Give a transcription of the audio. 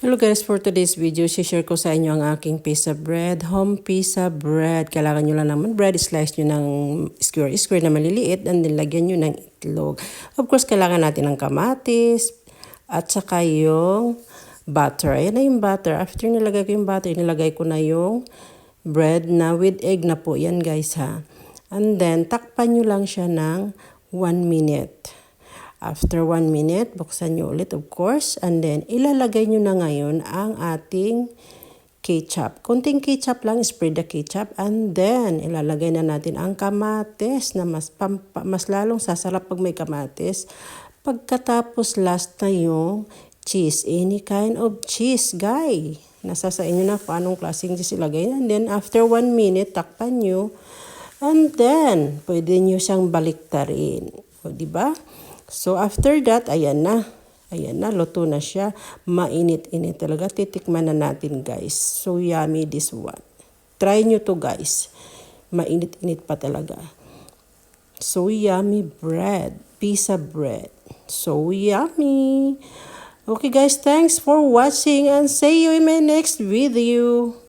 Hello guys, for today's video, share ko sa inyo ang aking pizza bread. Home pizza bread. Kailangan nyo lang naman bread. Slice nyo ng square na maliliit and then lagyan nyo ng itlog. Of course, kailangan natin ng kamatis at saka yung butter. Ayan na yung butter. After nilagay ko yung butter, nilagay ko na yung bread na with egg na po. Yan guys ha. And then, takpan nyo lang siya ng 1 minute. After 1 minute, buksan nyo ulit of course. And then, ilalagay nyo na ngayon ang ating ketchup. Kunting ketchup lang, spread the ketchup. And then, ilalagay na natin ang kamatis na mas lalong sasarap pag may kamatis. Pagkatapos, last na yung cheese. Any kind of cheese, guys. Nasa sa inyo na kung anong klaseng cheese ilagay. And then, after 1 minute, takpan nyo. And then, pwede nyo siyang baliktarin. O, diba? So, after that, ayan na. Ayan na, luto na siya. Mainit-init talaga. Titikman na natin, guys. So, yummy this one. Try nyo to, guys. Mainit-init pa talaga. So, yummy bread. Pizza bread. So, yummy. Okay, guys. Thanks for watching and see you in my next video.